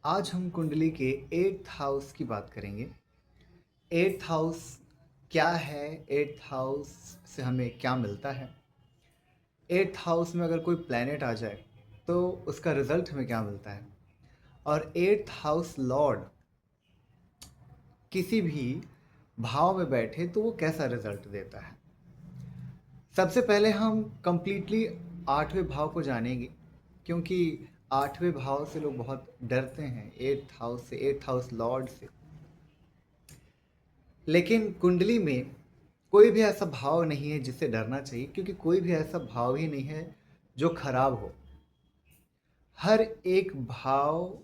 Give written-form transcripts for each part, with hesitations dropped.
आज हम कुंडली के 8th हाउस की बात करेंगे। 8th हाउस क्या है? 8th हाउस से हमें क्या मिलता है? 8th हाउस में अगर कोई प्लैनेट आ जाए तो उसका रिजल्ट हमें क्या मिलता है? और 8th हाउस लॉर्ड किसी भी भाव में बैठे तो वो कैसा रिजल्ट देता है? सबसे पहले हम कंप्लीटली 8वें भाव को जानेंगे, क्योंकि 8वें भाव से लोग बहुत डरते हैं, 8th हाउस से, 8th हाउस लॉर्ड से। लेकिन कुंडली में कोई भी ऐसा भाव नहीं है जिससे डरना चाहिए, क्योंकि कोई भी ऐसा भाव ही नहीं है जो खराब हो। हर एक भाव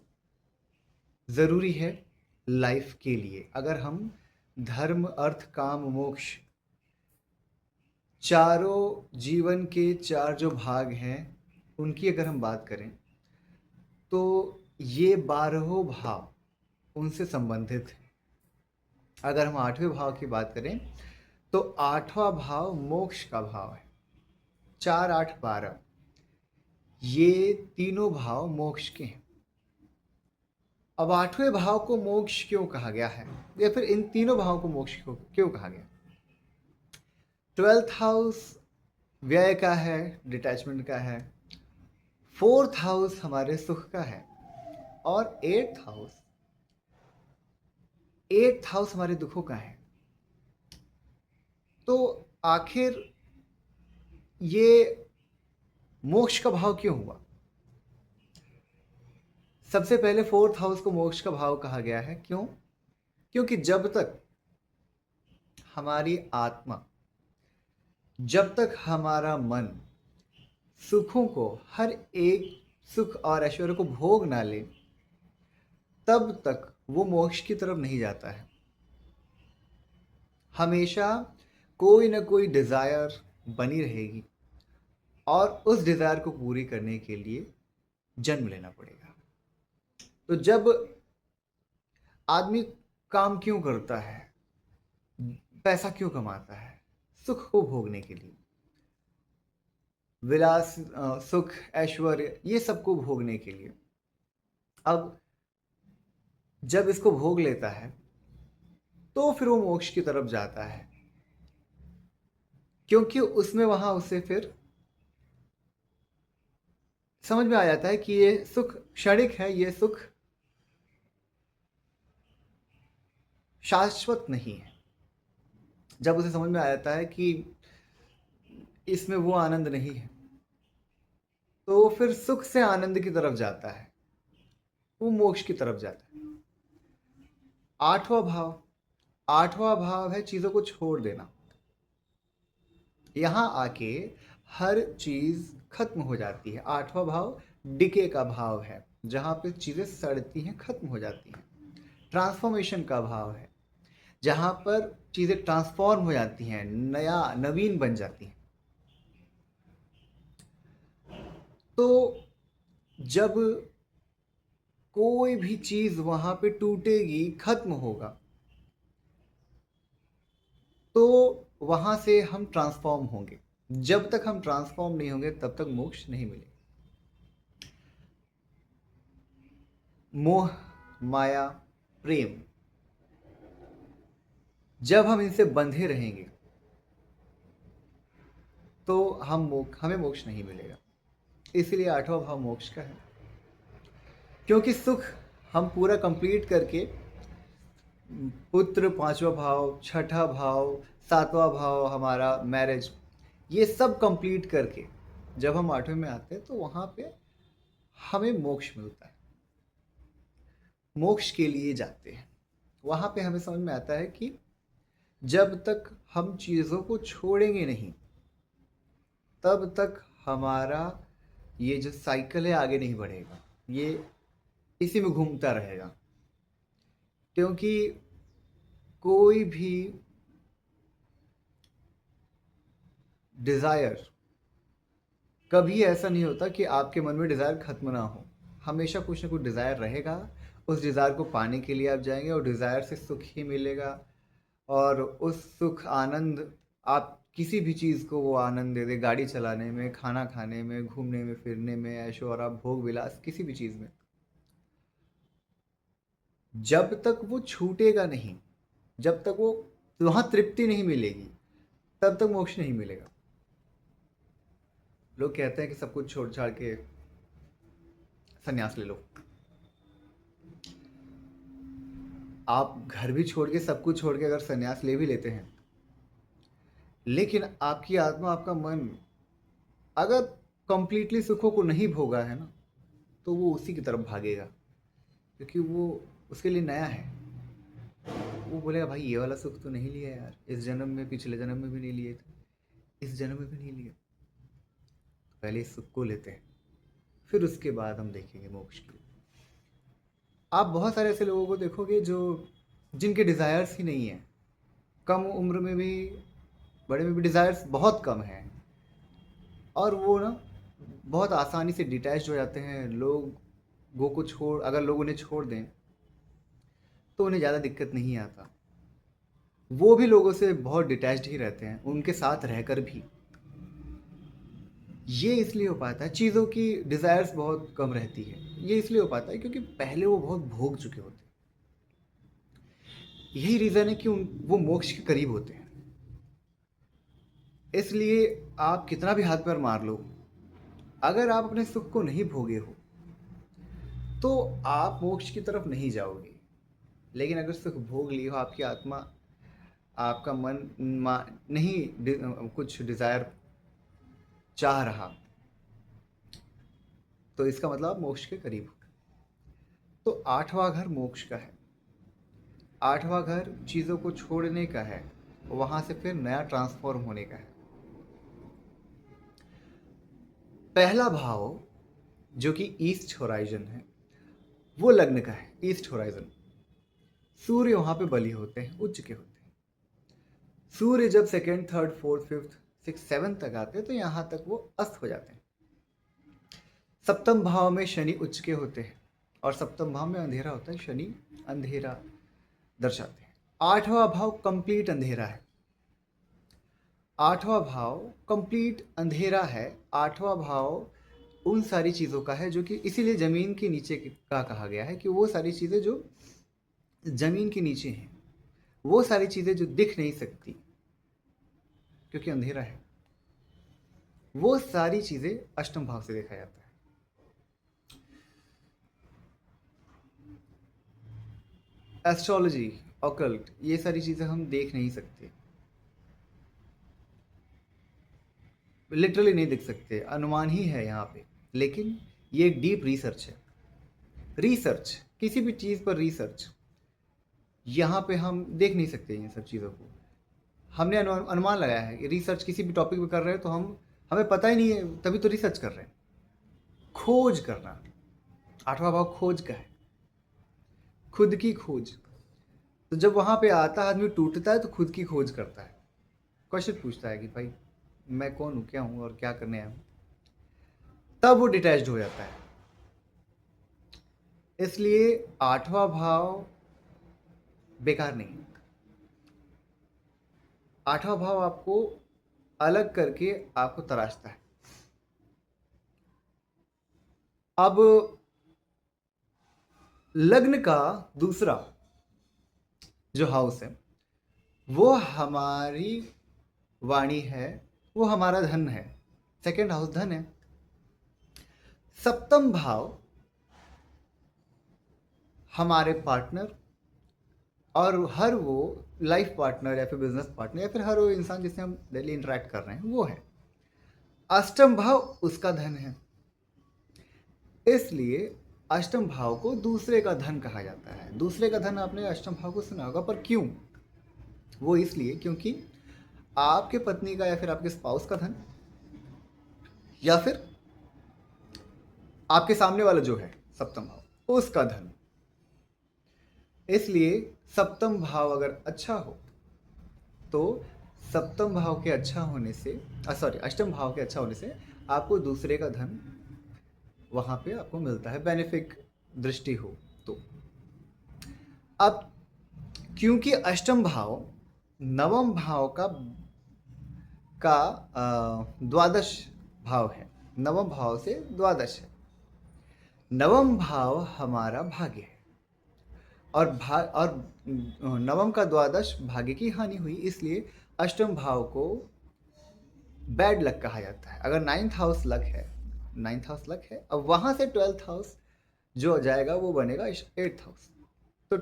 ज़रूरी है लाइफ के लिए। अगर हम धर्म, अर्थ, काम, मोक्ष, चारों जीवन के चार जो भाग हैं उनकी अगर हम बात करें तो ये 12 भाव उनसे संबंधित हैं। अगर हम 8वें भाव की बात करें तो 8वां भाव मोक्ष का भाव है। 4, 8, 12 ये तीनों भाव मोक्ष के हैं। अब 8वें भाव को मोक्ष क्यों कहा गया है, या फिर इन तीनों भाव को मोक्ष क्यों कहा गया? 12th हाउस व्यय का है, डिटैचमेंट का है। 4th हाउस हमारे सुख का है। और 8th हाउस हमारे दुखों का है। तो आखिर ये मोक्ष का भाव क्यों हुआ? सबसे पहले 4th हाउस को मोक्ष का भाव कहा गया है। क्यों? क्योंकि जब तक हमारी आत्मा, जब तक हमारा मन सुखों को, हर एक सुख और ऐश्वर्य को भोग ना ले, तब तक वो मोक्ष की तरफ नहीं जाता है। हमेशा कोई ना कोई डिज़ायर बनी रहेगी और उस डिज़ायर को पूरी करने के लिए जन्म लेना पड़ेगा। तो जब आदमी काम क्यों करता है, पैसा क्यों कमाता है? सुख को भोगने के लिए। विलास, सुख, ऐश्वर्य, ये सबको भोगने के लिए। अब जब इसको भोग लेता है तो फिर वो मोक्ष की तरफ जाता है, क्योंकि उसमें वहां उसे फिर समझ में आ जाता है कि ये सुख क्षणिक है, ये सुख शाश्वत नहीं है। जब उसे समझ में आ जाता है कि इसमें वो आनंद नहीं है, तो वो फिर सुख से आनंद की तरफ जाता है, वो मोक्ष की तरफ जाता है। 8वां भाव, 8वां भाव है चीजों को छोड़ देना। यहां आके हर चीज खत्म हो जाती है। 8वां भाव डिके का भाव है, जहां पे चीजें सड़ती हैं, खत्म हो जाती हैं। ट्रांसफॉर्मेशन का भाव है, जहां पर चीजें ट्रांसफॉर्म हो जाती हैं, नया नवीन बन जाती हैं। तो जब कोई भी चीज वहां पे टूटेगी, खत्म होगा, तो वहां से हम ट्रांसफॉर्म होंगे। जब तक हम ट्रांसफॉर्म नहीं होंगे तब तक मोक्ष नहीं मिलेगा। मोह, माया, प्रेम, जब हम इनसे बंधे रहेंगे तो हमें मोक्ष नहीं मिलेगा। इसलिए 8वां भाव मोक्ष का है, क्योंकि सुख हम पूरा कंप्लीट करके, पुत्र 5वां भाव, छठा भाव, 7वां भाव हमारा मैरिज, ये सब कंप्लीट करके जब हम 8वें में आते हैं तो वहां पे हमें मोक्ष मिलता है। मोक्ष के लिए जाते हैं। वहां पे हमें समझ में आता है कि जब तक हम चीज़ों को छोड़ेंगे नहीं, तब तक हमारा ये जो साइकिल है आगे नहीं बढ़ेगा, ये इसी में घूमता रहेगा। क्योंकि कोई भी डिज़ायर, कभी ऐसा नहीं होता कि आपके मन में डिज़ायर खत्म ना हो। हमेशा कुछ ना कुछ डिज़ायर रहेगा। उस डिज़ायर को पाने के लिए आप जाएंगे और डिज़ायर से सुख ही मिलेगा। और उस सुख, आनंद, आप किसी भी चीज़ को वो आनंद दे दे, गाड़ी चलाने में, खाना खाने में, घूमने में फिरने में, ऐशो आराम, भोग विलास, किसी भी चीज़ में, जब तक वो छूटेगा नहीं, जब तक वो वहां तृप्ति नहीं मिलेगी, तब तक मोक्ष नहीं मिलेगा। लोग कहते हैं कि सब कुछ छोड़ छाड़ के संन्यास ले लो। आप घर भी छोड़ के, सब कुछ छोड़ के अगर संन्यास ले भी लेते हैं, लेकिन आपकी आत्मा, आपका मन अगर कंप्लीटली सुखों को नहीं भोगा है ना, तो वो उसी की तरफ भागेगा, क्योंकि वो उसके लिए नया है। वो बोलेगा भाई ये वाला सुख तो नहीं लिया यार, इस जन्म में, पिछले जन्म में भी नहीं लिए थे, इस जन्म में भी नहीं लिए। पहले इस सुख को लेते हैं, फिर उसके बाद हम देखेंगे मोक्ष की। आप बहुत सारे ऐसे लोगों को देखोगे जो जिनके डिज़ायर्स ही नहीं है, कम उम्र में भी, बड़े में भी डिज़ायर्स बहुत कम हैं, और वो ना बहुत आसानी से डिटैच हो जाते हैं। लोगों को छोड़, अगर लोग उन्हें छोड़ दें तो उन्हें ज़्यादा दिक्कत नहीं आता। वो भी लोगों से बहुत डिटैच्ड ही रहते हैं, उनके साथ रहकर भी। ये इसलिए हो पाता है, चीज़ों की डिज़ायर्स बहुत कम रहती है, ये इसलिए हो पाता है क्योंकि पहले वो बहुत भोग चुके होते हैं। यही रीज़न है कि वो मोक्ष के करीब होते हैं। इसलिए आप कितना भी हाथ पैर मार लो, अगर आप अपने सुख को नहीं भोगे हो तो आप मोक्ष की तरफ नहीं जाओगे। लेकिन अगर सुख भोग लिए हो, आपकी आत्मा, आपका मन नहीं कुछ डिज़ायर चाह रहा, तो इसका मतलब आप मोक्ष के करीब हो। तो 8वां घर मोक्ष का है। 8वां घर चीज़ों को छोड़ने का है, वहां से फिर नया ट्रांसफॉर्म होने का है। पहला भाव जो कि ईस्ट होराइजन है, वो लग्न का है। ईस्ट होराइजन, सूर्य वहां पे बलि होते हैं, उच्च के होते हैं। सूर्य जब second, third, fourth, fifth, six, seven तक आते हैं तो यहां तक वो अस्त हो जाते हैं। सप्तम भाव में शनि उच्च के होते हैं, और सप्तम भाव में अंधेरा होता है, शनि अंधेरा दर्शाते हैं। 8वां भाव कंप्लीट अंधेरा है। 8वां भाव कंप्लीट अंधेरा है। 8वां भाव उन सारी चीज़ों का है जो कि, इसीलिए ज़मीन के नीचे का कहा गया है कि वो सारी चीज़ें जो ज़मीन के नीचे हैं, वो सारी चीज़ें जो दिख नहीं सकती क्योंकि अंधेरा है, वो सारी चीज़ें अष्टम भाव से देखा जाता है। एस्ट्रोलॉजी, ऑकल्ट, ये सारी चीज़ें हम देख नहीं सकते, लिटरली नहीं देख सकते, अनुमान ही है यहाँ पे। लेकिन ये एक डीप रिसर्च है। रिसर्च, किसी भी चीज़ पर रिसर्च, यहाँ पे हम देख नहीं सकते इन सब चीज़ों को। हमने अनुमान लगाया है कि रिसर्च किसी भी टॉपिक पे कर रहे हैं तो हमें पता ही नहीं है, तभी तो रिसर्च कर रहे हैं। खोज करना, 8वां भाव खोज का है, खुद की खोज। तो जब वहाँ पे आता है, आदमी टूटता है तो खुद की खोज करता है, क्वेश्चन पूछता है कि भाई मैं कौन हूँ, क्या हूँ और क्या करने आया हूँ, तब वो डिटैच्ड हो जाता है। इसलिए 8वां भाव बेकार नहीं है। 8वां भाव आपको अलग करके आपको तराशता है। अब लग्न का दूसरा जो हाउस है, वो हमारी वाणी है, वो हमारा धन है। सेकेंड हाउस धन है। सप्तम भाव हमारे पार्टनर और हर वो लाइफ पार्टनर या फिर बिजनेस पार्टनर या फिर हर वो इंसान जिससे हम डेली इंटरेक्ट कर रहे हैं, वो है। अष्टम भाव उसका धन है। इसलिए अष्टम भाव को दूसरे का धन कहा जाता है। दूसरे का धन, आपने अष्टम भाव को सुना होगा, पर क्यों? वो इसलिए क्योंकि आपके पत्नी का या फिर आपके स्पाउस का धन, या फिर आपके सामने वाला जो है सप्तम भाव, उसका धन। इसलिए सप्तम भाव अगर अच्छा हो तो सप्तम भाव के अच्छा होने से, अष्टम भाव के अच्छा होने से आपको दूसरे का धन वहां पे आपको मिलता है, बेनिफिक दृष्टि हो तो। अब क्योंकि अष्टम भाव नवम भाव का द्वादश भाव है, नवम भाव से द्वादश है। नवम भाव हमारा भाग्य है। और नवम का द्वादश भाग्य की हानि हुई, इसलिए अष्टम भाव को बैड लक कहा जाता है। अगर नाइन्थ हाउस लक है, नाइन्थ हाउस लक है, अब वहां से ट्वेल्थ हाउस जो जाएगा वो बनेगा एट्थ हाउस। तो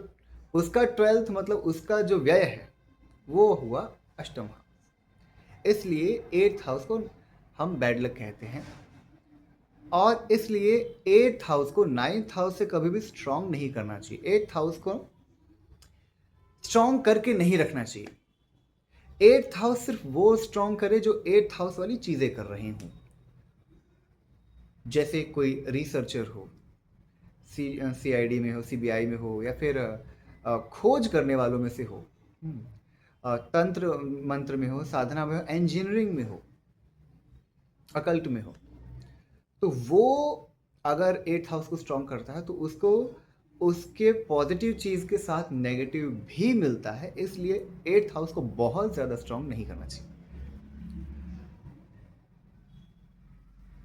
उसका ट्वेल्थ मतलब उसका जो व्यय है वो हुआ अष्टम हाउस, इसलिए एट्थ हाउस को हम बैड लक कहते हैं। और इसलिए एट्थ हाउस को नाइन्थ हाउस से कभी भी स्ट्रांग नहीं करना चाहिए, एट्थ हाउस को स्ट्रांग करके नहीं रखना चाहिए। एट्थ हाउस सिर्फ वो स्ट्रांग करे जो एट्थ हाउस वाली चीजें कर रहे हों, जैसे कोई रिसर्चर हो, सीआईडी में हो, सीबीआई में हो, या फिर खोज करने वालों में से हो, तंत्र मंत्र में हो, साधना में हो, इंजीनियरिंग में हो, अकल्ट में हो। तो वो अगर एट्थ हाउस को स्ट्रांग करता है तो उसको उसके पॉजिटिव चीज के साथ नेगेटिव भी मिलता है, इसलिए एट्थ हाउस को बहुत ज्यादा स्ट्रांग नहीं करना चाहिए।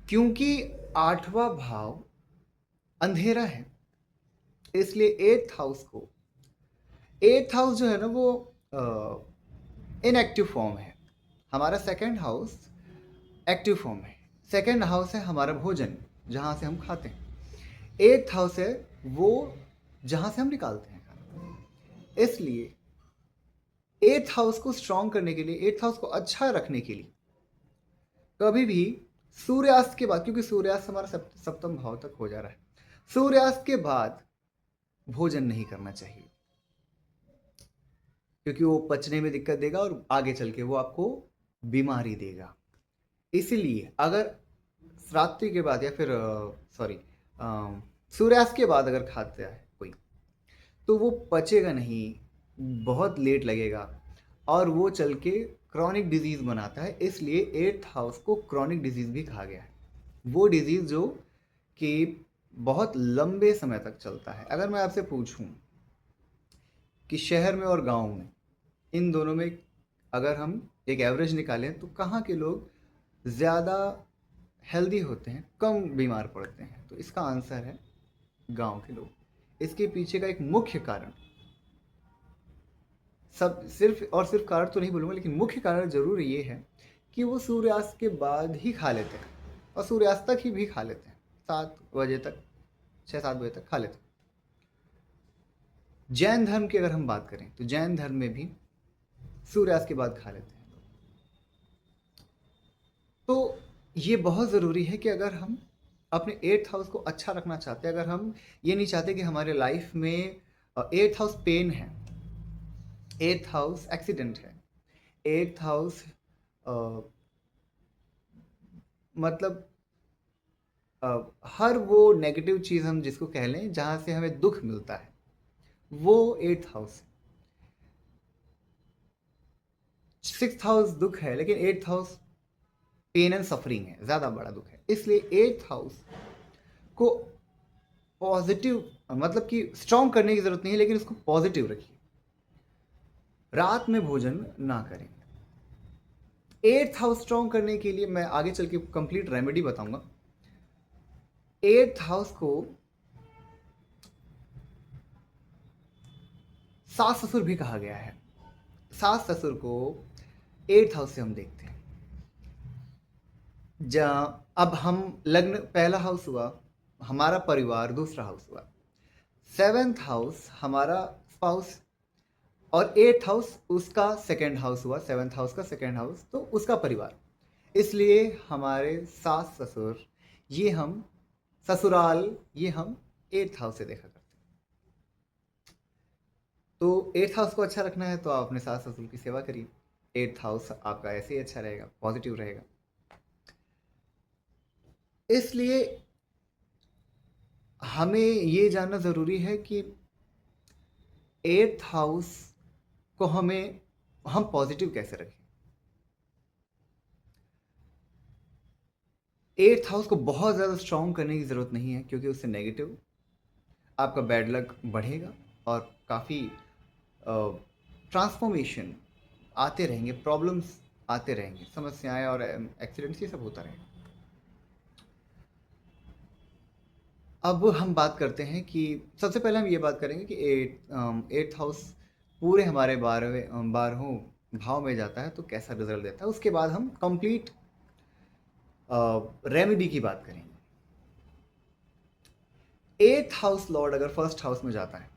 क्योंकि आठवां भाव अंधेरा है, इसलिए एट्थ हाउस जो है ना वो इनएक्टिव फॉर्म है। हमारा सेकंड हाउस एक्टिव फॉर्म है। सेकंड हाउस है हमारा भोजन, जहाँ से हम खाते हैं। एट्थ हाउस है वो जहाँ से हम निकालते हैं खाना। इसलिए एट्थ हाउस को स्ट्रांग करने के लिए, एट्थ हाउस को अच्छा रखने के लिए कभी भी सूर्यास्त के बाद, क्योंकि सूर्यास्त हमारा सप्तम भाव तक हो जा रहा है, सूर्यास्त के बाद भोजन नहीं करना चाहिए, क्योंकि वो पचने में दिक्कत देगा और आगे चल के वो आपको बीमारी देगा। इसीलिए अगर रात्रि के बाद या फिर सॉरी सूर्यास्त के बाद अगर खाता है कोई, तो वो पचेगा नहीं, बहुत लेट लगेगा और वो चल के क्रॉनिक डिजीज बनाता है। इसलिए एट्थ हाउस को क्रॉनिक डिजीज भी कहा गया है, वो डिजीज जो कि बहुत लंबे समय तक चलता है। अगर मैं आपसे पूछूं कि शहर में और गांव में, इन दोनों में अगर हम एक एवरेज निकालें तो कहाँ के लोग ज़्यादा हेल्दी होते हैं, कम बीमार पड़ते हैं? तो इसका आंसर है गांव के लोग। इसके पीछे का एक मुख्य कारण, सब सिर्फ और सिर्फ कारण तो नहीं बोलूँगा, लेकिन मुख्य कारण ज़रूर ये है कि वो सूर्यास्त के बाद ही खा लेते हैं और सूर्यास्त तक ही भी खा लेते हैं, 7 बजे तक, 6-7 बजे तक खा लेते हैं। जैन धर्म की अगर हम बात करें तो जैन धर्म में भी सूर्यास्त के बाद खा लेते हैं। तो ये बहुत ज़रूरी है कि अगर हम अपने एट्थ हाउस को अच्छा रखना चाहते हैं, अगर हम ये नहीं चाहते कि हमारे लाइफ में एट्थ हाउस पेन है, एट्थ हाउस एक्सीडेंट है, एट्थ हाउस मतलब हर वो नेगेटिव चीज़ हम जिसको कह लें जहाँ से हमें दुख मिलता है, वो एट्थ हाउस। सिक्स्थ हाउस दुख है, लेकिन eighth house pain and suffering है, ज़्यादा बड़ा दुख है। इसलिए एट्थ हाउस को पॉजिटिव मतलब कि स्ट्रॉन्ग करने की ज़रूरत नहीं है, लेकिन उसको पॉजिटिव रखिए। रात में भोजन ना करें। एट्थ हाउस स्ट्रॉन्ग करने के लिए मैं आगे चल के कंप्लीट रेमेडी बताऊंगा। एट्थ हाउस को सास ससुर भी कहा गया है। सास ससुर को एट्थ हाउस से हम देखते हैं। अब हम लग्न पहला हाउस हुआ, हमारा परिवार दूसरा हाउस हुआ, सेवेंथ हाउस हमारा स्पाउस, और एट्थ हाउस उसका सेकेंड हाउस हुआ, सेवेंथ हाउस का सेकेंड हाउस तो उसका परिवार। इसलिए हमारे सास ससुर, ये हम ससुराल, ये हम एट्थ हाउस से देखा करते हैं। तो एट्थ हाउस को अच्छा रखना है तो आप अपने सास ससुर की सेवा करिए, एट्थ हाउस आपका ऐसे ही अच्छा रहेगा, पॉजिटिव रहेगा। इसलिए हमें ये जानना ज़रूरी है कि एट्थ हाउस को हम पॉजिटिव कैसे रखें। एट्थ हाउस को बहुत ज़्यादा स्ट्रॉन्ग करने की ज़रूरत नहीं है, क्योंकि उससे नेगेटिव आपका बैड लक बढ़ेगा और काफ़ी ट्रांसफॉर्मेशन आते रहेंगे, प्रॉब्लम्स आते रहेंगे, समस्याएं और एक्सीडेंट्स ये सब होता रहेगा। अब हम बात करते हैं कि सबसे पहले हम ये बात करेंगे कि एट्थ हाउस पूरे हमारे 12हों भाव में जाता है तो कैसा रिजल्ट देता है। उसके बाद हम कंप्लीट रेमेडी की बात करेंगे। एट्थ हाउस लॉर्ड अगर फर्स्ट हाउस में जाता है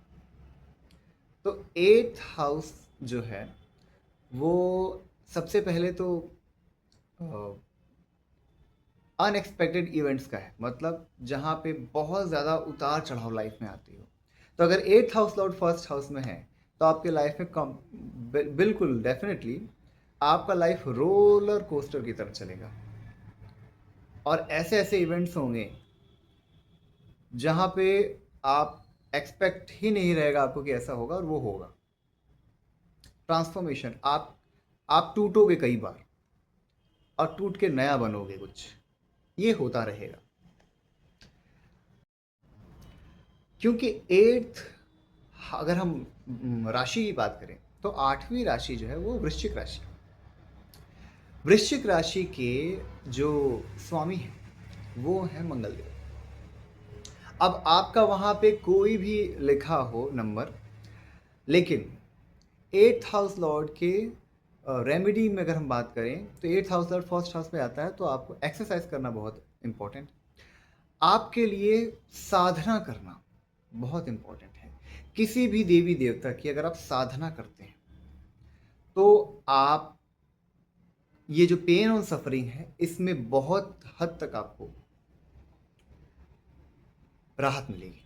तो एट्थ हाउस जो है वो सबसे पहले तो अनएक्सपेक्टेड इवेंट्स का है, मतलब जहाँ पे बहुत ज़्यादा उतार चढ़ाव लाइफ में आती हो। तो अगर eighth house Lord first house में है तो आपके लाइफ में कम बिल्कुल डेफिनेटली आपका लाइफ रोलर कोस्टर की तरफ चलेगा और ऐसे ऐसे इवेंट्स होंगे जहाँ पे आप एक्सपेक्ट ही नहीं रहेगा आपको कि ऐसा होगा और वो होगा। ट्रांसफॉर्मेशन, आप टूटोगे कई बार और टूट के नया बनोगे कुछ, ये होता रहेगा। क्योंकि एट्थ, अगर हम राशि की बात करें तो आठवीं राशि जो है वो वृश्चिक राशि। वृश्चिक राशि के जो स्वामी हैं वो है मंगलदेव। अब आपका वहां पे कोई भी लिखा हो नंबर, लेकिन एट्थ हाउस लॉर्ड के रेमेडी में अगर हम बात करें तो eighth house Lord first house में आता है तो आपको एक्सरसाइज करना बहुत इंपॉर्टेंट, आपके लिए साधना करना बहुत इंपॉर्टेंट है। किसी भी देवी देवता की अगर आप साधना करते हैं तो आप ये जो पेन और सफरिंग है इसमें बहुत हद तक आपको राहत मिलेगी।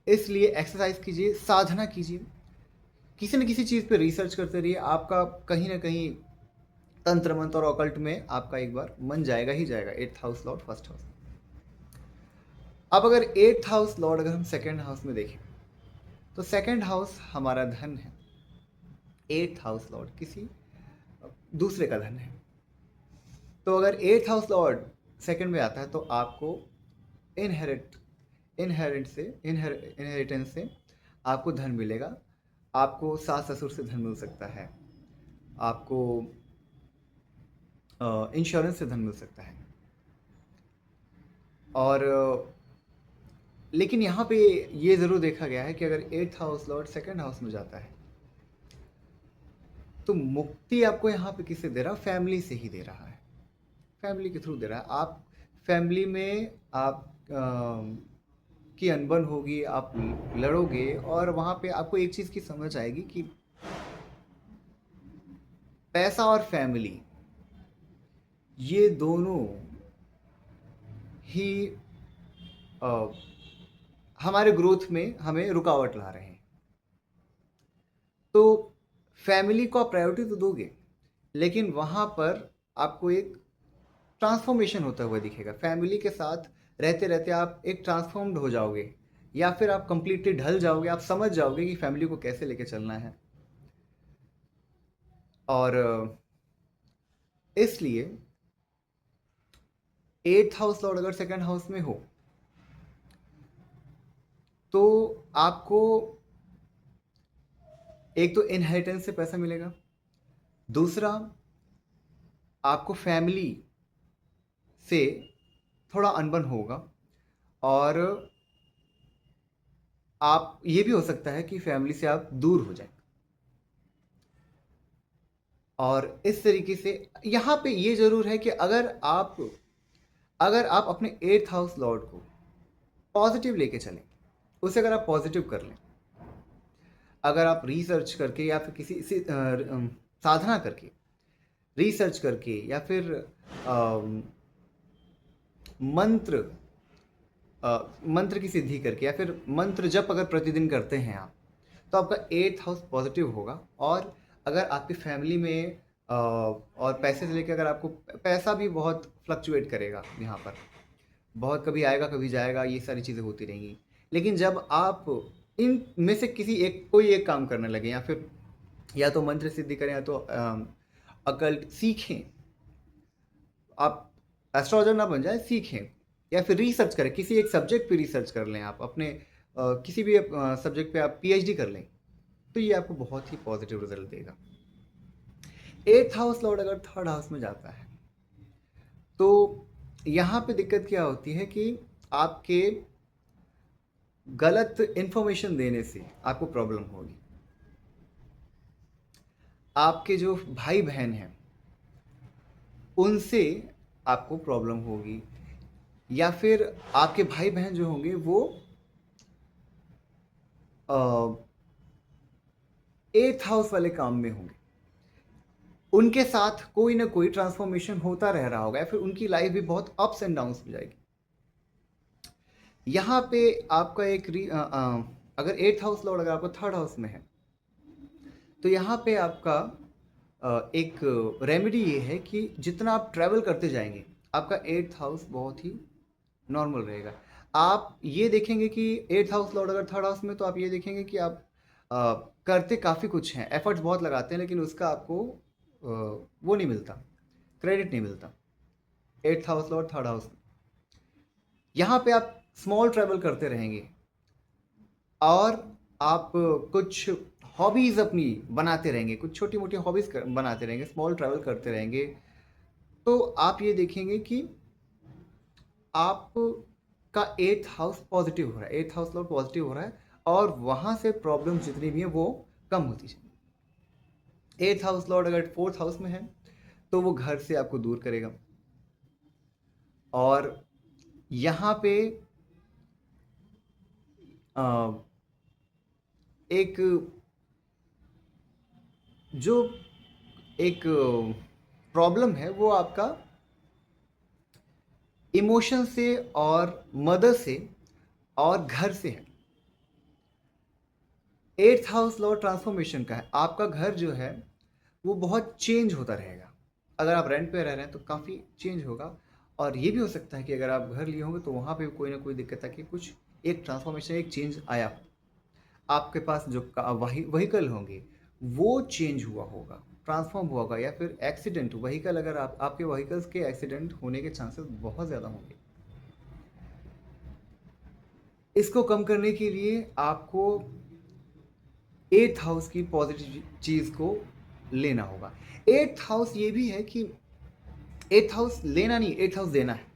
इसलिए एक्सरसाइज कीजिए, साधना कीजिए, किसी न किसी चीज़ पे रिसर्च करते रहिए। आपका कहीं ना कहीं तंत्र मंत्र और ऑकल्ट में आपका एक बार मन जाएगा ही जाएगा। Eighth house Lord first house. अब अगर एट्थ हाउस लॉर्ड अगर हम सेकेंड हाउस में देखें तो सेकेंड हाउस हमारा धन है, एट्थ हाउस लॉर्ड किसी दूसरे का धन है। तो अगर एट्थ हाउस लॉर्ड सेकेंड में आता है तो आपको इनहेरिटेंस से आपको धन मिलेगा। आपको सास ससुर से धन मिल सकता है, आपको इंश्योरेंस से धन मिल सकता है। और लेकिन यहाँ पे ये ज़रूर देखा गया है कि अगर eighth house Lord second house में जाता है तो मुक्ति आपको यहाँ पे किससे दे रहा है? फैमिली से ही दे रहा है, फैमिली के थ्रू दे रहा है। आप फैमिली में आप की अनबन होगी, आप लड़ोगे और वहाँ पे आपको एक चीज़ की समझ आएगी कि पैसा और फैमिली ये दोनों ही हमारे ग्रोथ में हमें रुकावट ला रहे हैं। तो फैमिली को आप प्रायोरिटी तो दोगे, लेकिन वहाँ पर आपको एक ट्रांसफॉर्मेशन होता हुआ दिखेगा। फैमिली के साथ रहते रहते आप एक ट्रांसफॉर्म्ड हो जाओगे या फिर आप कंप्लीटली ढल जाओगे, आप समझ जाओगे कि फैमिली को कैसे लेके चलना है। और इसलिए एट्थ हाउस लॉर्ड अगर सेकेंड हाउस में हो तो आपको एक तो इनहेरिटेंस से पैसा मिलेगा, दूसरा आपको फैमिली से थोड़ा अनबन होगा और आप ये भी हो सकता है कि फैमिली से आप दूर हो जाए। और इस तरीके से यहाँ पे ये ज़रूर है कि अगर आप अपने एट्थ हाउस लॉर्ड को पॉजिटिव लेके चलें, उसे अगर आप पॉजिटिव कर लें, अगर आप रिसर्च करके या फिर साधना करके, रिसर्च करके या फिर मंत्र की सिद्धि करके या फिर मंत्र जप अगर प्रतिदिन करते हैं आप, तो आपका एट्थ हाउस पॉजिटिव होगा। और अगर आपकी फैमिली में और पैसे से लेकर अगर आपको पैसा भी बहुत फ्लक्चुएट करेगा, यहाँ पर बहुत कभी आएगा कभी जाएगा, ये सारी चीज़ें होती रहेंगी। लेकिन जब आप इन में से कोई एक काम करने लगे या फिर या तो मंत्र सिद्धि करें या तो अकल्ट सीखें, आप एस्ट्रोलॉजर ना बन जाए, सीखें या फिर रिसर्च करें, किसी एक सब्जेक्ट पे रिसर्च कर लें, आप अपने किसी भी सब्जेक्ट पे आप पीएचडी कर लें, तो ये आपको बहुत ही पॉजिटिव रिजल्ट देगा। एट्थ हाउस लॉर्ड अगर थर्ड हाउस में जाता है तो यहाँ पे दिक्कत क्या होती है कि आपके गलत इन्फॉर्मेशन देने से आपको प्रॉब्लम होगी। आपके जो भाई बहन हैं उनसे आपको प्रॉब्लम होगी, या फिर आपके भाई बहन जो होंगे वो एट्थ हाउस वाले काम में होंगे, उनके साथ कोई ना कोई ट्रांसफॉर्मेशन होता रह रहा होगा, या फिर उनकी लाइफ भी बहुत अप्स एंड डाउन्स हो जाएगी। यहाँ पे आपका अगर एट्थ हाउस लॉर्ड अगर आपका थर्ड हाउस में है, तो यहाँ पे आपका एक रेमेडी ये है कि जितना आप ट्रैवल करते जाएंगे आपका एट्थ हाउस बहुत ही नॉर्मल रहेगा। आप ये देखेंगे कि एट्थ हाउस लॉर्ड अगर थर्ड हाउस में, तो आप ये देखेंगे कि आप करते काफ़ी कुछ हैं, एफर्ट्स बहुत लगाते हैं, लेकिन उसका आपको वो नहीं मिलता, क्रेडिट नहीं मिलता। Eighth house Lord third house में, यहाँ पे आप स्मॉल ट्रैवल करते रहेंगे और आप कुछ हॉबीज़ अपनी बनाते रहेंगे, कुछ छोटी मोटी हॉबीज़ बनाते रहेंगे, स्मॉल ट्रैवल करते रहेंगे, तो आप ये देखेंगे कि आपका एट्थ हाउस पॉजिटिव हो रहा है, एट्थ हाउस लॉर्ड पॉजिटिव हो रहा है, और वहाँ से प्रॉब्लम जितनी भी है वो कम होती जाएगी। एट्थ हाउस लॉर्ड अगर फोर्थ हाउस में है तो वो घर से आपको दूर करेगा, और यहाँ पे एक जो एक प्रॉब्लम है वो आपका इमोशन से और मदर से और घर से है। एट्थ हाउस लॉ ट्रांसफॉर्मेशन का है, आपका घर जो है वो बहुत चेंज होता रहेगा। अगर आप रेंट पे रह रहे हैं तो काफ़ी चेंज होगा, और ये भी हो सकता है कि अगर आप घर लिए होंगे तो वहाँ पे कोई ना कोई दिक्कत है कि कुछ एक ट्रांसफॉर्मेशन, एक चेंज आया हो। आपके पास जो व्हीकल होंगे वो चेंज हुआ होगा, ट्रांसफॉर्म हुआ होगा, या फिर एक्सीडेंट व्हीकल, अगर आपके व्हीकल्स के एक्सीडेंट होने के चांसेस बहुत ज़्यादा होंगे। इसको कम करने के लिए आपको एट्थ हाउस की पॉजिटिव चीज़ को लेना होगा। एट्थ हाउस ये भी है कि एट्थ हाउस लेना नहीं, एट्थ हाउस देना है।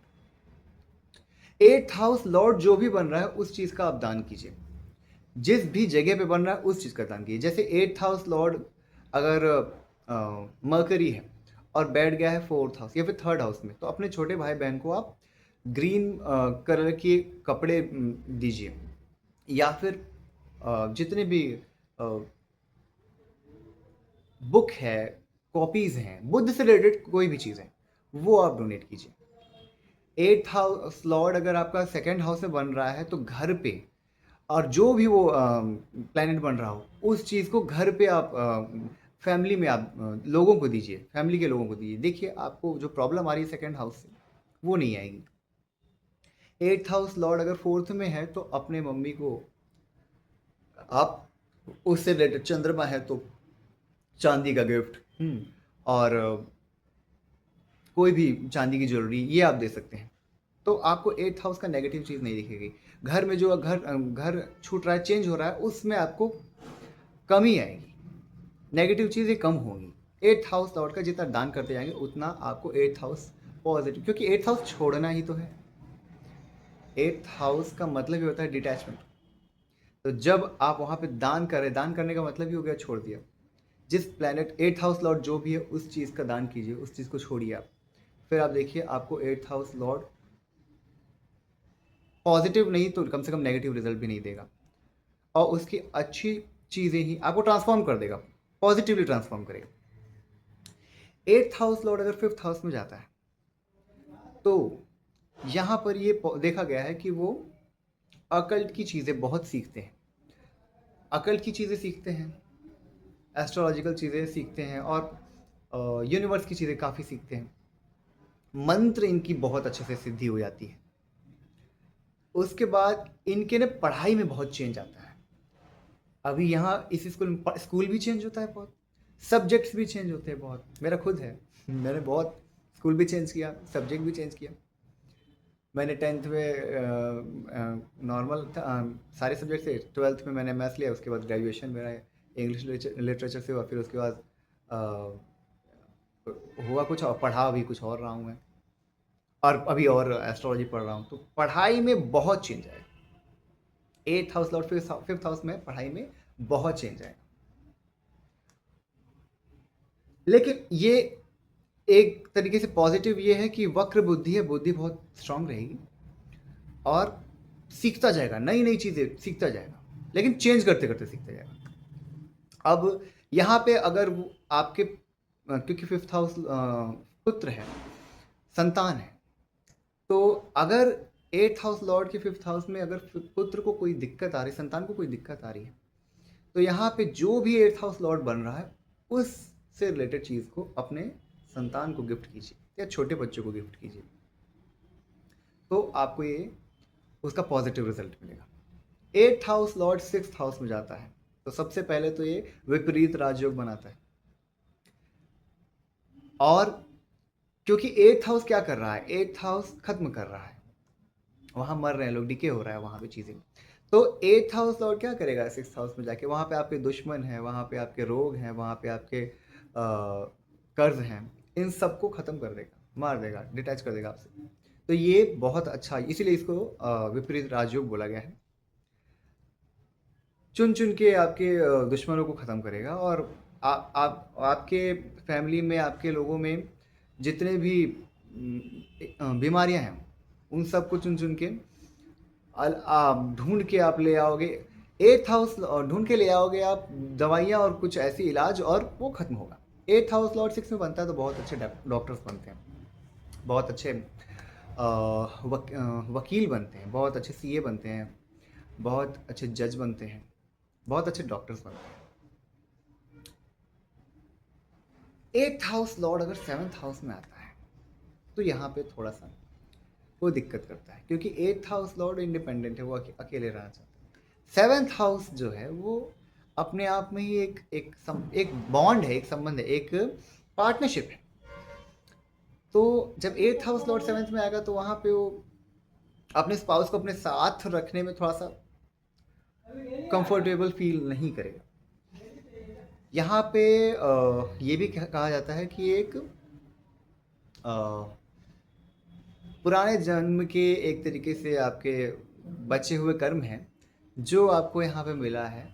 एट्थ हाउस लॉर्ड जो भी बन रहा है उस चीज़ का आप दान कीजिए, जिस भी जगह पे बन रहा है उस चीज़ का दान कीजिए। जैसे एट्थ हाउस लॉर्ड अगर मर्करी है और बैठ गया है फोर्थ हाउस या फिर थर्ड हाउस में, तो अपने छोटे भाई बहन को आप ग्रीन कलर के कपड़े दीजिए, या फिर जितने भी बुक है, कॉपीज़ हैं, बुद्ध से रिलेटेड कोई भी चीज़ है, वो आप डोनेट कीजिए। एट्थ हाउस लॉर्ड अगर आपका सेकेंड हाउस में बन रहा है तो घर पे, और जो भी वो प्लैनेट बन रहा हो उस चीज़ को घर पे आप फैमिली में आप लोगों को दीजिए, फैमिली के लोगों को दीजिए। देखिए आपको जो प्रॉब्लम आ रही है सेकेंड हाउस से वो नहीं आएगी। एट्थ हाउस लॉर्ड अगर फोर्थ में है तो अपने मम्मी को आप, उससे रिलेटेड चंद्रमा है तो चांदी का गिफ्ट, और कोई भी चांदी की ज्वेलरी ये आप दे सकते हैं, तो आपको एट्थ हाउस का नेगेटिव चीज़ नहीं दिखेगी। घर में जो घर छूट रहा है, चेंज हो रहा है, उसमें आपको कमी आएगी, नेगेटिव चीज़ें कम होंगी। एट्थ हाउस लॉर्ड का जितना दान करते जाएंगे उतना आपको एट्थ हाउस पॉजिटिव, क्योंकि एट्थ हाउस छोड़ना ही तो है। एट्थ हाउस का मतलब ही होता है डिटैचमेंट। तो जब आप वहाँ पे दान करें, दान करने का मतलब ही हो गया छोड़ दिया। जिस प्लैनेट एट्थ हाउस लॉर्ड जो भी है उस चीज़ का दान कीजिए, उस चीज़ को छोड़िए आप, फिर आप देखिए आपको एट्थ हाउस लॉर्ड पॉजिटिव नहीं तो कम से कम नेगेटिव रिजल्ट भी नहीं देगा, और उसकी अच्छी चीज़ें ही आपको ट्रांसफॉर्म कर देगा, पॉजिटिवली ट्रांसफॉर्म करेगा। एट्थ हाउस लॉर्ड अगर फिफ्थ हाउस में जाता है तो यहाँ पर ये देखा गया है कि वो अकल्ट की चीज़ें बहुत सीखते हैं, अकल्ट की चीज़ें सीखते हैं, एस्ट्रोलॉजिकल चीज़ें सीखते हैं, और यूनिवर्स की चीज़ें काफ़ी सीखते हैं। मंत्र इनकी बहुत अच्छे से सिद्धि हो जाती है। उसके बाद इनके ना पढ़ाई में बहुत चेंज आता है। अभी यहाँ इस स्कूल में स्कूल भी चेंज होता है बहुत, सब्जेक्ट्स भी चेंज होते हैं बहुत। मेरा खुद है, मैंने बहुत स्कूल भी चेंज किया, सब्जेक्ट भी चेंज किया। मैंने टेंथ में नॉर्मल था, सारे सब्जेक्ट से। ट्वेल्थ में मैंने मैथ्स लिया, उसके बाद ग्रेजुएशन मेरा इंग्लिश लिटरेचर से हुआ, फिर उसके बाद हुआ कुछ और, पढ़ा अभी कुछ और रहा हूँ मैं, और अभी और एस्ट्रोलॉजी पढ़ रहा हूँ। तो पढ़ाई में बहुत चेंज आएगा eighth house Lord fifth house में पढ़ाई में बहुत चेंज आएगा। लेकिन ये एक तरीके से पॉजिटिव ये है कि वक्र बुद्धि है, बुद्धि बहुत स्ट्रांग रहेगी और सीखता जाएगा, नई नई चीज़ें सीखता जाएगा, लेकिन चेंज करते करते सीखता जाएगा। अब यहाँ पे अगर वो आपके क्योंकि फिफ्थ हाउस पुत्र है, संतान है, तो अगर एट्थ हाउस लॉर्ड के फिफ्थ हाउस में अगर पुत्र को कोई दिक्कत आ रही, संतान को कोई दिक्कत आ रही है, तो यहाँ पे जो भी एट्थ हाउस लॉर्ड बन रहा है उससे रिलेटेड चीज़ को अपने संतान को गिफ्ट कीजिए या छोटे बच्चों को गिफ्ट कीजिए, तो आपको ये उसका पॉजिटिव रिजल्ट मिलेगा। Eighth house Lord sixth house में जाता है, तो सबसे पहले तो ये विपरीत राजयोग बनाता है। और क्योंकि एट्थ हाउस क्या कर रहा है, एट्थ हाउस खत्म कर रहा है, वहां मर रहे हैं लोग, डिके हो रहा है वहां पे चीज़ें, तो एट्थ हाउस लॉर्ड क्या करेगा सिक्स्थ हाउस में जाके, वहां पे आपके दुश्मन हैं, वहां पे आपके रोग हैं, वहां पे आपके कर्ज हैं, इन सबको खत्म कर देगा, मार देगा, डिटैच कर देगा आपसे। तो ये बहुत अच्छा, इसीलिए इसको विपरीत राजयोग बोला गया है। चुन चुन के आपके दुश्मनों को ख़त्म करेगा और आप आपके फैमिली में, आपके लोगों में जितने भी बीमारियां हैं उन सबको चुन चुन के आप ढूंढ के आप ले आओगे, एट्थ हाउस ढूंढ के ले आओगे आप, दवाइयाँ और कुछ ऐसी इलाज, और वो खत्म होगा। एट्थ हाउस लॉर्ड सिक्स में बनता है तो बहुत अच्छे डॉक्टर्स बनते हैं, बहुत अच्छे वकील बनते हैं, बहुत अच्छे सीए बनते हैं, बहुत अच्छे जज बनते हैं, बहुत अच्छे डॉक्टर्स बनते हैं। एट्थ हाउस लॉर्ड अगर सेवन्थ हाउस में आता है तो यहाँ पे थोड़ा सा वो दिक्कत करता है, क्योंकि एट्थ हाउस लॉर्ड इंडिपेंडेंट है, वो अकेले रहना चाहता है। सेवन्थ हाउस जो है वो अपने आप में ही एक बॉन्ड है, एक संबंध है, एक पार्टनरशिप है। तो जब एट्थ हाउस लॉर्ड सेवन्थ में आएगा तो वहाँ पे वो अपने स्पाउस को अपने साथ रखने में थोड़ा सा कंफर्टेबल फील नहीं करेगा। यहाँ पे ये भी कहा जाता है कि एक पुराने जन्म के एक तरीके से आपके बचे हुए कर्म हैं जो आपको यहाँ पे मिला है।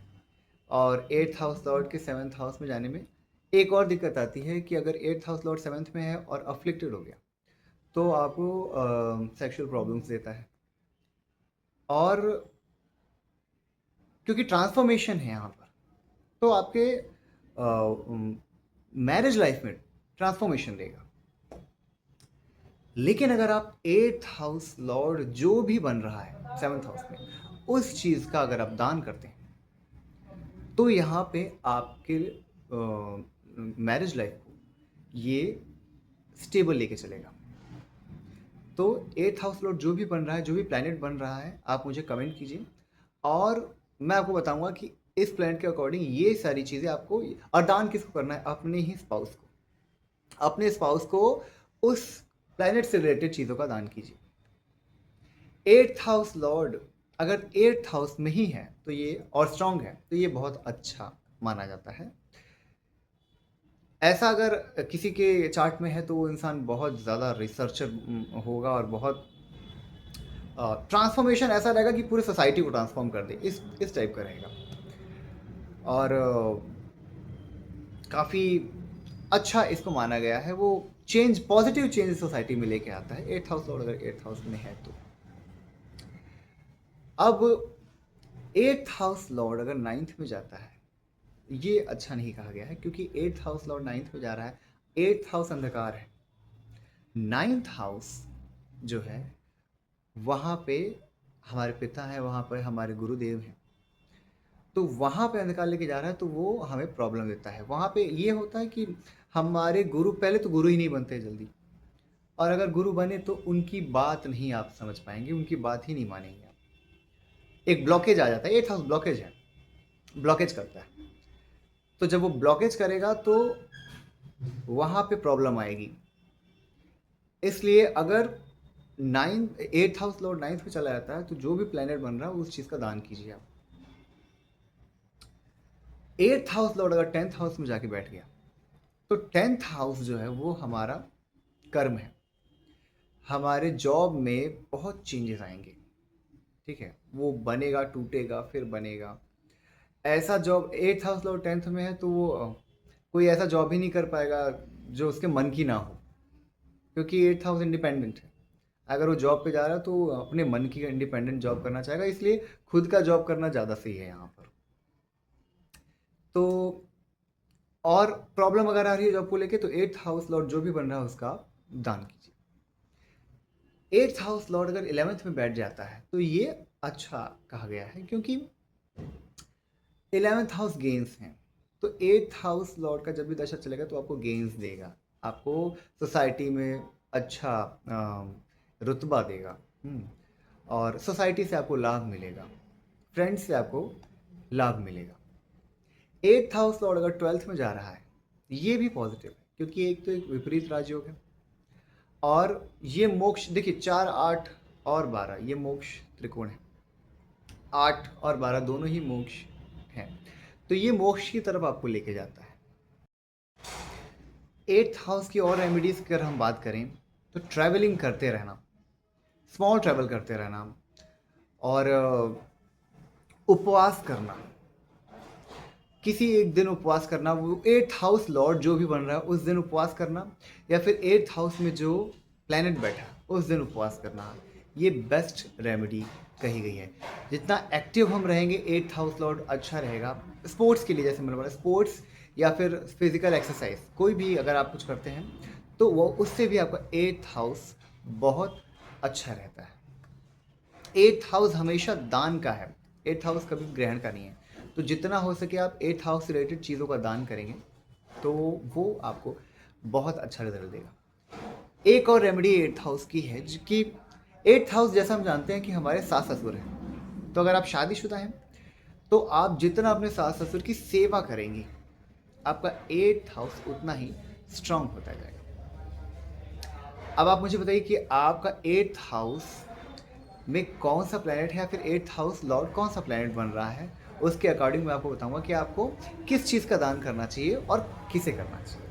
और एट्थ हाउस लॉर्ड के सेवन्थ हाउस में जाने में एक और दिक्कत आती है कि अगर एट्थ हाउस लॉर्ड सेवन्थ में है और अफ्लिक्टेड हो गया तो आपको सेक्सुअल प्रॉब्लम्स देता है। और क्योंकि ट्रांसफॉर्मेशन है यहाँ पर, तो आपके मैरिज लाइफ में ट्रांसफॉर्मेशन देगा। लेकिन अगर आप एट्थ हाउस लॉर्ड जो भी बन रहा है सेवन्थ हाउस में उस चीज़ का अगर आप दान करते हैं तो यहाँ पे आपके मैरिज लाइफ को ये स्टेबल लेके चलेगा। तो एट्थ हाउस लॉर्ड जो भी बन रहा है, जो भी प्लैनेट बन रहा है, आप मुझे कमेंट कीजिए और मैं आपको बताऊंगा कि इस प्लैनेट के अकॉर्डिंग ये सारी चीज़ें आपको, और दान किसको करना है, अपने ही स्पाउस को, अपने स्पाउस को उस प्लैनेट से रिलेटेड चीज़ों का दान कीजिए। एट्थ हाउस लॉर्ड अगर एट्थ हाउस में ही है तो ये, और स्ट्रांग है, तो ये बहुत अच्छा माना जाता है। ऐसा अगर किसी के चार्ट में है तो वो इंसान बहुत ज़्यादा रिसर्चर होगा और बहुत ट्रांसफॉर्मेशन ऐसा रहेगा कि पूरी सोसाइटी को ट्रांसफॉर्म कर दे, इस टाइप का रहेगा। और काफ़ी अच्छा इसको माना गया है, वो चेंज, पॉजिटिव चेंज सोसाइटी में लेके आता है एट्थ हाउस लॉर्ड अगर एट्थ हाउस में है तो। अब एट्थ हाउस लॉर्ड अगर नाइन्थ में जाता है, ये अच्छा नहीं कहा गया है, क्योंकि एट्थ हाउस लॉर्ड नाइन्थ में जा रहा है, एट्थ हाउस अंधकार है, नाइन्थ हाउस जो है वहाँ पे हमारे पिता है, वहाँ पर हमारे गुरुदेव हैं, तो वहाँ पे अंधकार लेके जा रहा है तो वो हमें प्रॉब्लम देता है। वहाँ पे ये होता है कि हमारे गुरु, पहले तो गुरु ही नहीं बनते जल्दी, और अगर गुरु बने तो उनकी बात नहीं आप समझ पाएंगे, उनकी बात ही नहीं मानेंगे आप। एक ब्लॉकेज आ जाता है, एट्थ हाउस ब्लॉकेज है, ब्लॉकेज करता है। तो जब वो ब्लॉकेज करेगा तो वहाँ पे प्रॉब्लम आएगी। इसलिए अगर ninth eighth house Lord ninth में चला जाता है तो जो भी प्लेनेट बन रहा है उस चीज़ का दान कीजिए आप। एट्थ हाउस लॉर्ड अगर टेंथ हाउस में जाके बैठ गया तो टेंथ हाउस जो है वो हमारा कर्म है, हमारे जॉब में बहुत चेंजेस आएंगे, ठीक है, वो बनेगा, टूटेगा, फिर बनेगा। ऐसा job 8th house Lord 10th में है तो वो कोई ऐसा जॉब ही नहीं कर पाएगा जो उसके मन की ना हो, क्योंकि 8th हाउस इंडिपेंडेंट है। अगर वो जॉब पे जा रहा है तो अपने मन की इंडिपेंडेंट जॉब करना चाहेगा, इसलिए खुद का जॉब करना ज़्यादा सही है यहाँ पर। तो और प्रॉब्लम अगर आ रही है जॉब को लेके तो 8th हाउस लॉर्ड जो भी बन रहा है उसका दान कीजिए। 8th हाउस लॉर्ड अगर 11th में बैठ जाता है तो ये अच्छा कहा गया है, क्योंकि 11th हाउस गेन्स हैं। तो 8th हाउस लॉर्ड का जब भी दशा चलेगा तो आपको गेन्स देगा, आपको सोसाइटी में अच्छा रुतबा देगा। और सोसाइटी से आपको लाभ मिलेगा, फ्रेंड्स से आपको लाभ मिलेगा। 8th हाउस लॉर्ड अगर 12th में जा रहा है ये भी पॉजिटिव है, क्योंकि एक तो एक विपरीत राजयोग है और ये मोक्ष, देखिए 4, 8 और 12 ये मोक्ष त्रिकोण है। 8 और 12 दोनों ही मोक्ष हैं, तो ये मोक्ष की तरफ आपको लेके जाता है। 8th हाउस की और रेमेडीज की अगर हम बात करें तो ट्रैवलिंग करते रहना, स्मॉल ट्रैवल करते रहना, और उपवास करना, किसी एक दिन उपवास करना, वो 8th हाउस लॉर्ड जो भी बन रहा है उस दिन उपवास करना, या फिर 8th हाउस में जो प्लैनेट बैठा उस दिन उपवास करना, ये बेस्ट रेमेडी कही गई है। जितना एक्टिव हम रहेंगे 8th हाउस लॉर्ड अच्छा रहेगा। स्पोर्ट्स के लिए, जैसे मैंने बोला, स्पोर्ट्स या फिर फिजिकल एक्सरसाइज कोई भी अगर आप कुछ करते हैं तो वो उससे भी आपका 8th हाउस बहुत अच्छा रहता है। 8th हाउस हमेशा दान का है, 8th हाउस कभी ग्रहण का नहीं है। तो जितना हो सके आप 8th हाउस रिलेटेड चीज़ों का दान करेंगे तो वो आपको बहुत अच्छा रिजल्ट देगा। एक और रेमेडी 8th हाउस की है, जो कि 8th हाउस जैसा हम जानते हैं कि हमारे सास ससुर हैं। तो अगर आप शादीशुदा हैं तो आप जितना अपने सास ससुर की सेवा करेंगे आपका 8th हाउस उतना ही स्ट्रांग होता जाएगा। अब आप मुझे बताइए कि आपका 8th हाउस में कौन सा प्लैनेट है या फिर 8th हाउस लॉर्ड कौन सा प्लैनेट बन रहा है, उसके अकॉर्डिंग मैं आपको बताऊंगा कि आपको किस चीज़ का दान करना चाहिए और किसे करना चाहिए।